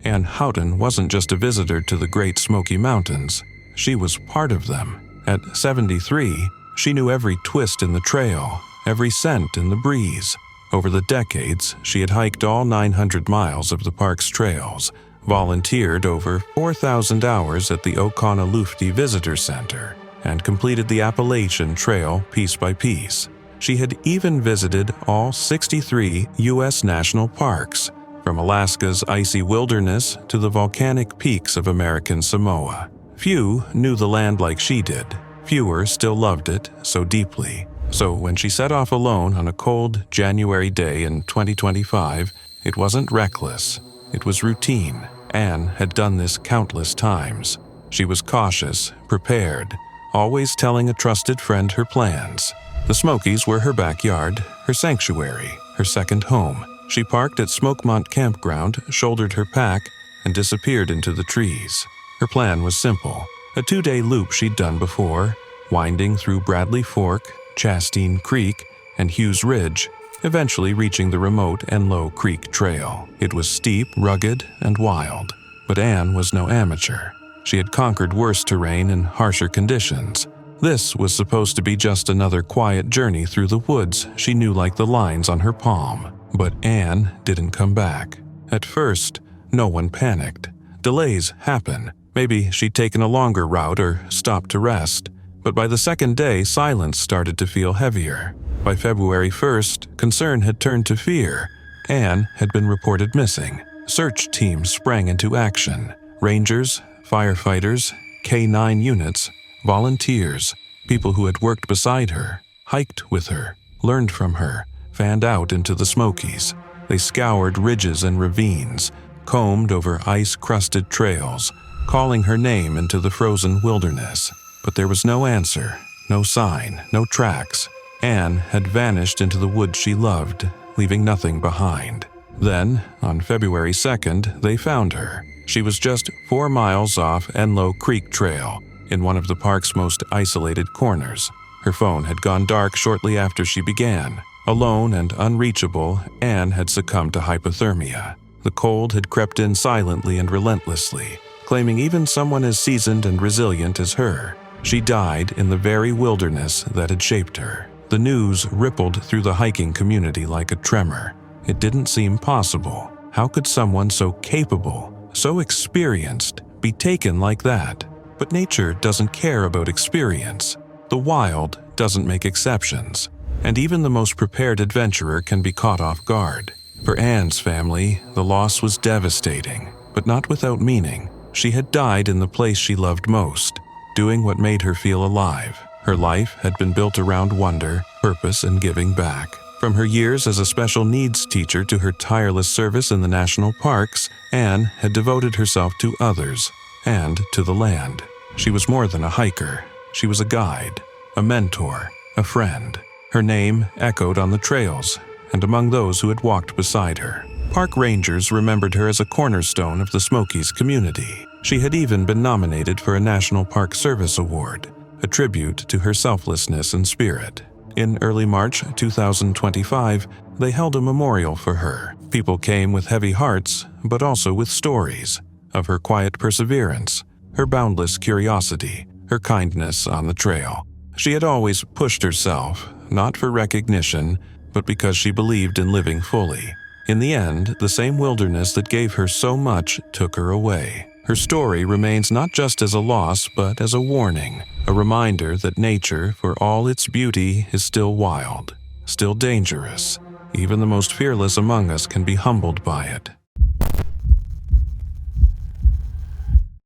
And Hton wasn't just a visitor to the Great Smoky Mountains. She was part of them. At 73, she knew every twist in the trail, every scent in the breeze. Over the decades, she had hiked all 900 miles of the park's trails, volunteered over 4,000 hours at the Oconaluftee Visitor Center, and completed the Appalachian Trail piece by piece. She had even visited all 63 U.S. national parks, from Alaska's icy wilderness to the volcanic peaks of American Samoa. Few knew the land like she did. Fewer still loved it so deeply. So when she set off alone on a cold January day in 2025, it wasn't reckless. It was routine. Anne had done this countless times. She was cautious, prepared, always telling a trusted friend her plans. The Smokies were her backyard, her sanctuary, her second home. She parked at Smokemont Campground, shouldered her pack, and disappeared into the trees. Her plan was simple. A 2-day loop she'd done before, winding through Bradley Fork, Chastain Creek, and Hughes Ridge, eventually reaching the remote Enlow Creek Trail. It was steep, rugged, and wild, but Anne was no amateur. She had conquered worse terrain and harsher conditions. This was supposed to be just another quiet journey through the woods she knew like the lines on her palm. But Anne didn't come back. At first, no one panicked. Delays happen. Maybe she'd taken a longer route or stopped to rest. But by the second day, silence started to feel heavier. By February 1st, concern had turned to fear. Anne had been reported missing. Search teams sprang into action. Rangers, firefighters, K-9 units, volunteers, people who had worked beside her, hiked with her, learned from her, fanned out into the Smokies. They scoured ridges and ravines, combed over ice-crusted trails, calling her name into the frozen wilderness. But there was no answer, no sign, no tracks. Anne had vanished into the woods she loved, leaving nothing behind. Then, on February 2nd, they found her. She was just 4 miles off Enlow Creek Trail, in one of the park's most isolated corners. Her phone had gone dark shortly after she began. Alone and unreachable, Anne had succumbed to hypothermia. The cold had crept in silently and relentlessly, claiming even someone as seasoned and resilient as her. She died in the very wilderness that had shaped her. The news rippled through the hiking community like a tremor. It didn't seem possible. How could someone so capable, so experienced, be taken like that? But nature doesn't care about experience. The wild doesn't make exceptions. And even the most prepared adventurer can be caught off guard. For Anne's family, the loss was devastating, but not without meaning. She had died in the place she loved most, doing what made her feel alive. Her life had been built around wonder, purpose, and giving back. From her years as a special needs teacher to her tireless service in the national parks, Anne had devoted herself to others and to the land. She was more than a hiker. She was a guide, a mentor, a friend. Her name echoed on the trails and among those who had walked beside her. Park rangers remembered her as a cornerstone of the Smokies community. She had even been nominated for a National Park Service Award, a tribute to her selflessness and spirit. In early March 2025, they held a memorial for her. People came with heavy hearts, but also with stories of her quiet perseverance, her boundless curiosity, her kindness on the trail. She had always pushed herself, not for recognition, but because she believed in living fully. In the end, the same wilderness that gave her so much took her away. Her story remains not just as a loss, but as a warning, a reminder that nature, for all its beauty, is still wild, still dangerous. Even the most fearless among us can be humbled by it.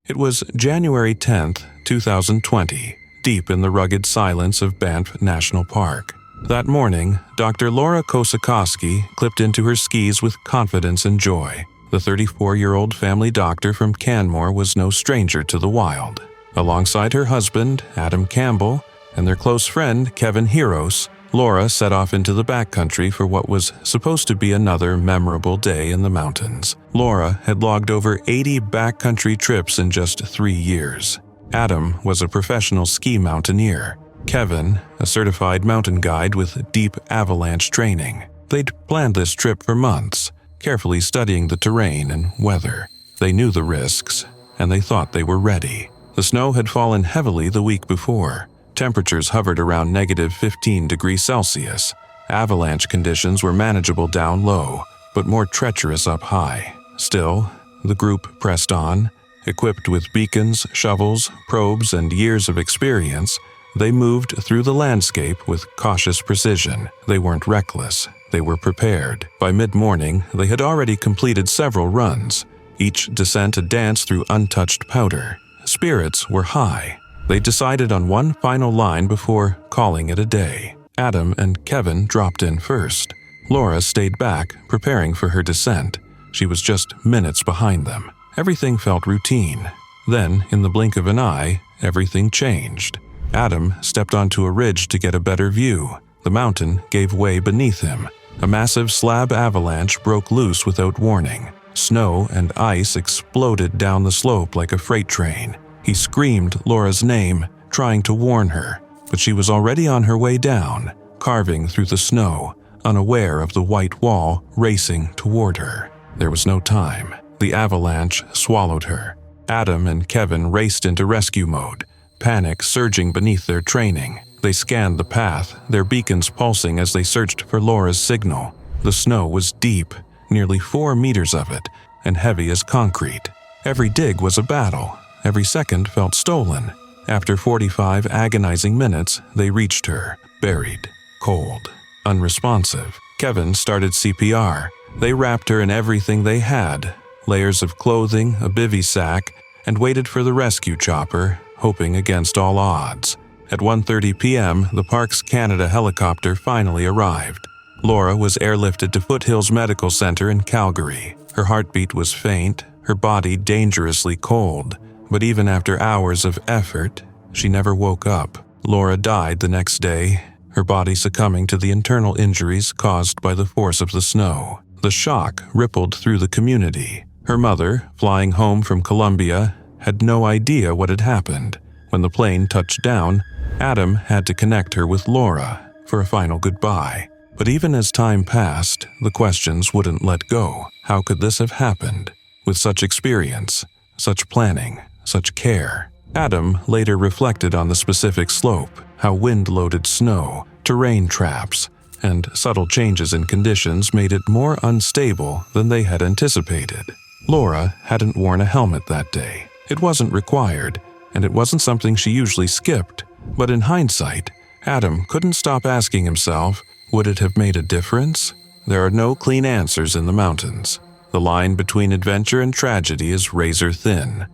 It was January 10th, 2020, deep in the rugged silence of Banff National Park. That morning, Dr. Laura Kosakowski clipped into her skis with confidence and joy. The 34-year-old family doctor from Canmore was no stranger to the wild. Alongside her husband, Adam Campbell, and their close friend, Kevin Heros, Laura set off into the backcountry for what was supposed to be another memorable day in the mountains. Laura had logged over 80 backcountry trips in just 3 years. Adam was a professional ski mountaineer. Kevin, a certified mountain guide with deep avalanche training. They'd planned this trip for months, carefully studying the terrain and weather. They knew the risks, and they thought they were ready. The snow had fallen heavily the week before. Temperatures hovered around -15°C. Avalanche conditions were manageable down low, but more treacherous up high. Still, the group pressed on. Equipped with beacons, shovels, probes, and years of experience, they moved through the landscape with cautious precision. They weren't reckless. They were prepared. By mid-morning, they had already completed several runs, each descent a dance through untouched powder. Spirits were high. They decided on one final line before calling it a day. Adam and Kevin dropped in first. Laura stayed back, preparing for her descent. She was just minutes behind them. Everything felt routine. Then, in the blink of an eye, everything changed. Adam stepped onto a ridge to get a better view. The mountain gave way beneath him. A massive slab avalanche broke loose without warning. Snow and ice exploded down the slope like a freight train. He screamed Laura's name, trying to warn her, but she was already on her way down, carving through the snow, unaware of the white wall racing toward her. There was no time. The avalanche swallowed her. Adam and Kevin raced into rescue mode, panic surging beneath their training. They scanned the path, their beacons pulsing as they searched for Laura's signal. The snow was deep, nearly 4 meters of it, and heavy as concrete. Every dig was a battle. Every second felt stolen. After 45 agonizing minutes, they reached her, buried, cold, unresponsive. Kevin started CPR. They wrapped her in everything they had, layers of clothing, a bivy sack, and waited for the rescue chopper, hoping against all odds. At 1:30 p.m., the Parks Canada helicopter finally arrived. Laura was airlifted to Foothills Medical Center in Calgary. Her heartbeat was faint, her body dangerously cold, but even after hours of effort, she never woke up. Laura died the next day, her body succumbing to the internal injuries caused by the force of the snow. The shock rippled through the community. Her mother, flying home from Colombia, had no idea what had happened. When the plane touched down, Adam had to connect her with Laura for a final goodbye. But even as time passed, the questions wouldn't let go. How could this have happened? With such experience, such planning, such care. Adam later reflected on the specific slope, how wind-loaded snow, terrain traps, and subtle changes in conditions made it more unstable than they had anticipated. Laura hadn't worn a helmet that day. It wasn't required, and it wasn't something she usually skipped. But in hindsight, Adam couldn't stop asking himself, would it have made a difference? There are no clean answers in the mountains. The line between adventure and tragedy is razor thin.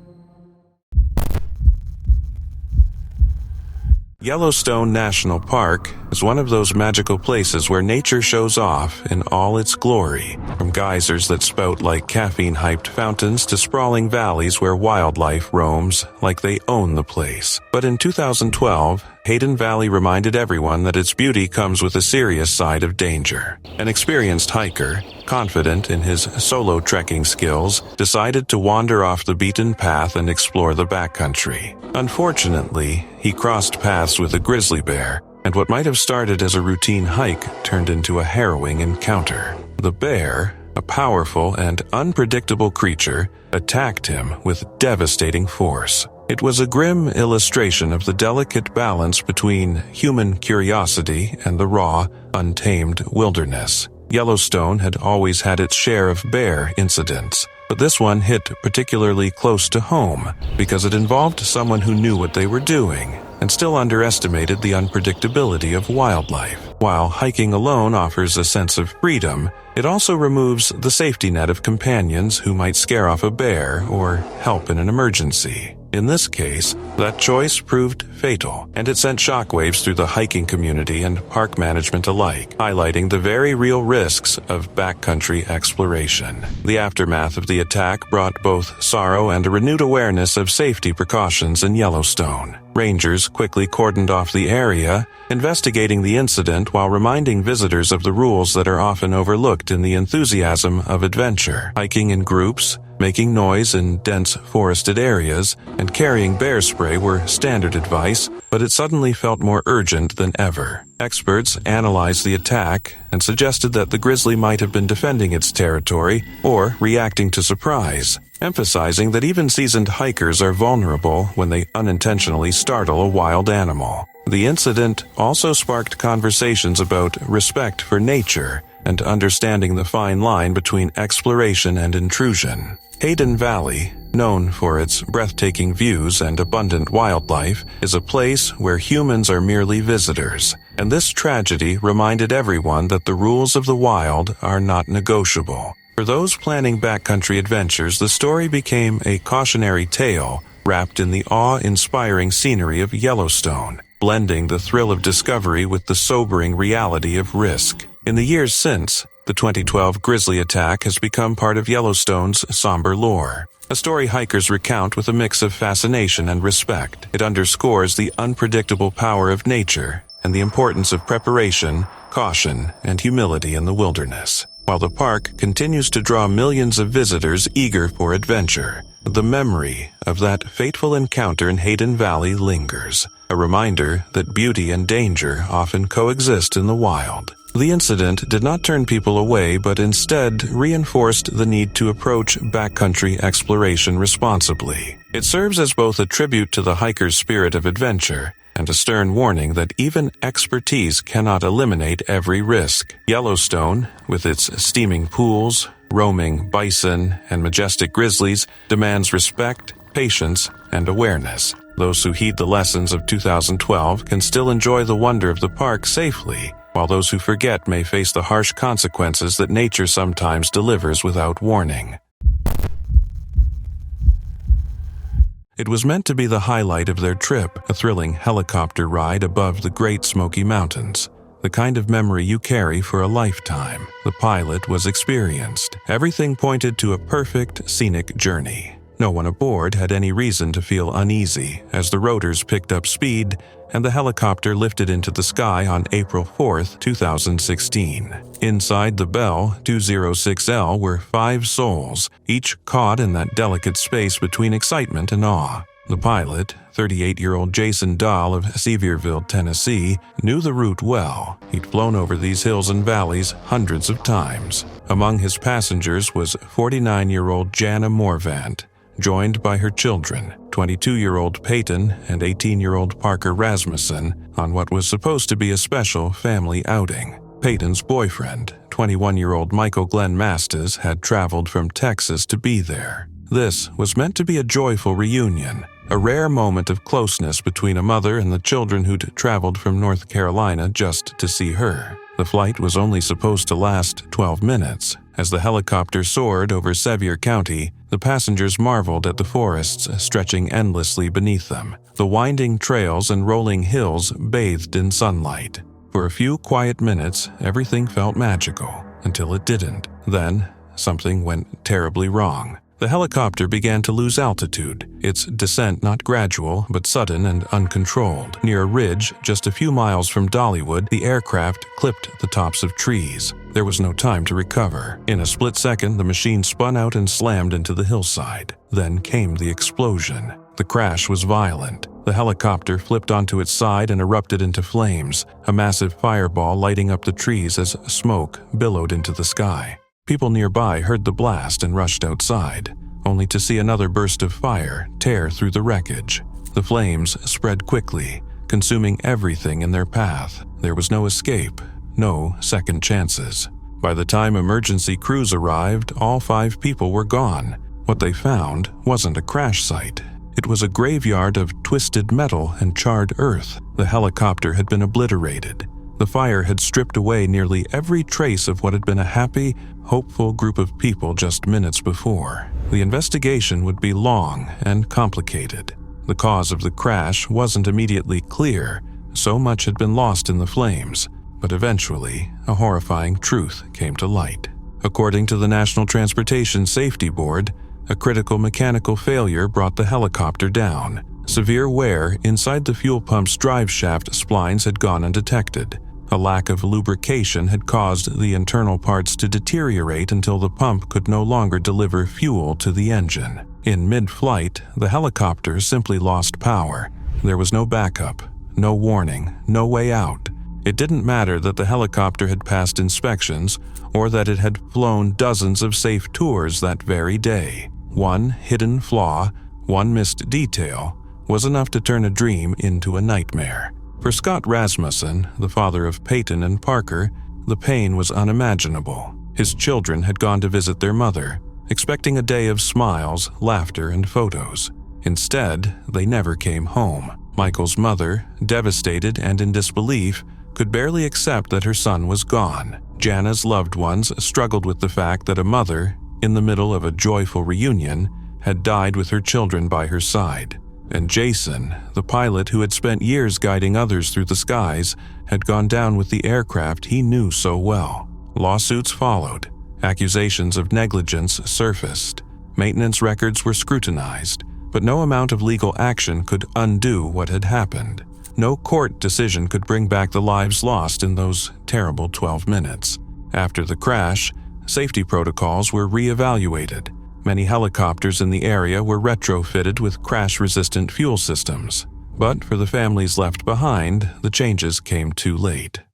Yellowstone National Park is one of those magical places where nature shows off in all its glory, from geysers that spout like caffeine-hyped fountains to sprawling valleys where wildlife roams like they own the place. But in 2012, Hayden Valley reminded everyone that its beauty comes with a serious side of danger. An experienced hiker, confident in his solo trekking skills, decided to wander off the beaten path and explore the backcountry. Unfortunately, he crossed paths with a grizzly bear, and what might have started as a routine hike turned into a harrowing encounter. The bear, a powerful and unpredictable creature, attacked him with devastating force. It was a grim illustration of the delicate balance between human curiosity and the raw, untamed wilderness. Yellowstone had always had its share of bear incidents, but this one hit particularly close to home because it involved someone who knew what they were doing and still underestimated the unpredictability of wildlife. While hiking alone offers a sense of freedom, it also removes the safety net of companions who might scare off a bear or help in an emergency. In this case, that choice proved fatal, and it sent shockwaves through the hiking community and park management alike, highlighting the very real risks of backcountry exploration. The aftermath of the attack brought both sorrow and a renewed awareness of safety precautions in Yellowstone. Rangers quickly cordoned off the area, investigating the incident while reminding visitors of the rules that are often overlooked in the enthusiasm of adventure. Hiking in groups, making noise in dense forested areas, and carrying bear spray were standard advice, but it suddenly felt more urgent than ever. Experts analyzed the attack and suggested that the grizzly might have been defending its territory or reacting to surprise, emphasizing that even seasoned hikers are vulnerable when they unintentionally startle a wild animal. The incident also sparked conversations about respect for nature and understanding the fine line between exploration and intrusion. Hayden Valley, known for its breathtaking views and abundant wildlife, is a place where humans are merely visitors, and this tragedy reminded everyone that the rules of the wild are not negotiable. For those planning backcountry adventures, the story became a cautionary tale wrapped in the awe-inspiring scenery of Yellowstone, blending the thrill of discovery with the sobering reality of risk. In the years since, the 2012 grizzly attack has become part of Yellowstone's somber lore, a story hikers recount with a mix of fascination and respect. It underscores the unpredictable power of nature and the importance of preparation, caution, and humility in the wilderness. While the park continues to draw millions of visitors eager for adventure, the memory of that fateful encounter in Hayden Valley lingers, a reminder that beauty and danger often coexist in the wild. The incident did not turn people away, but instead reinforced the need to approach backcountry exploration responsibly. It serves as both a tribute to the hiker's spirit of adventure and a stern warning that even expertise cannot eliminate every risk. Yellowstone, with its steaming pools, roaming bison, and majestic grizzlies, demands respect, patience, and awareness. Those who heed the lessons of 2012 can still enjoy the wonder of the park safely, while those who forget may face the harsh consequences that nature sometimes delivers without warning. It was meant to be the highlight of their trip, a thrilling helicopter ride above the Great Smoky Mountains, the kind of memory you carry for a lifetime. The pilot was experienced. Everything pointed to a perfect scenic journey. No one aboard had any reason to feel uneasy as the rotors picked up speed and the helicopter lifted into the sky on April 4, 2016. Inside the Bell 206L were 5 souls, each caught in that delicate space between excitement and awe. The pilot, 38-year-old Jason Dahl of Sevierville, Tennessee, knew the route well. He'd flown over these hills and valleys hundreds of times. Among his passengers was 49-year-old Jana Morvant, joined by her children, 22-year-old Peyton and 18-year-old Parker Rasmussen, on what was supposed to be a special family outing. Peyton's boyfriend, 21-year-old Michael Glenn Mastas, had traveled from Texas to be there. This was meant to be a joyful reunion, a rare moment of closeness between a mother and the children who'd traveled from North Carolina just to see her. The flight was only supposed to last 12 minutes. As the helicopter soared over Sevier County, the passengers marveled at the forests stretching endlessly beneath them. The winding trails and rolling hills bathed in sunlight. For a few quiet minutes, everything felt magical, until it didn't. Then, something went terribly wrong. The helicopter began to lose altitude, its descent not gradual but sudden and uncontrolled. Near a ridge just a few miles from Dollywood, the aircraft clipped the tops of trees. There was no time to recover. In a split second, the machine spun out and slammed into the hillside. Then came the explosion. The crash was violent. The helicopter flipped onto its side and erupted into flames, a massive fireball lighting up the trees as smoke billowed into the sky. People nearby heard the blast and rushed outside, only to see another burst of fire tear through the wreckage. The flames spread quickly, consuming everything in their path. There was no escape, no second chances. By the time emergency crews arrived, all 5 people were gone. What they found wasn't a crash site. It was a graveyard of twisted metal and charred earth. The helicopter had been obliterated. The fire had stripped away nearly every trace of what had been a happy, hopeful group of people just minutes before. The investigation would be long and complicated. The cause of the crash wasn't immediately clear. So much had been lost in the flames, but eventually, a horrifying truth came to light. According to the National Transportation Safety Board, a critical mechanical failure brought the helicopter down. Severe wear inside the fuel pump's drive shaft splines had gone undetected. A lack of lubrication had caused the internal parts to deteriorate until the pump could no longer deliver fuel to the engine. In mid-flight, the helicopter simply lost power. There was no backup, no warning, no way out. It didn't matter that the helicopter had passed inspections or that it had flown dozens of safe tours that very day. One hidden flaw, one missed detail, was enough to turn a dream into a nightmare. For Scott Rasmussen, the father of Peyton and Parker, the pain was unimaginable. His children had gone to visit their mother, expecting a day of smiles, laughter, and photos. Instead, they never came home. Michael's mother, devastated and in disbelief, could barely accept that her son was gone. Jana's loved ones struggled with the fact that a mother, in the middle of a joyful reunion, had died with her children by her side. And Jason, the pilot who had spent years guiding others through the skies, had gone down with the aircraft he knew so well. Lawsuits followed. Accusations of negligence surfaced. Maintenance records were scrutinized, but no amount of legal action could undo what had happened. No court decision could bring back the lives lost in those terrible 12 minutes. After the crash, safety protocols were re-evaluated. Many helicopters in the area were retrofitted with crash-resistant fuel systems. But for the families left behind, the changes came too late.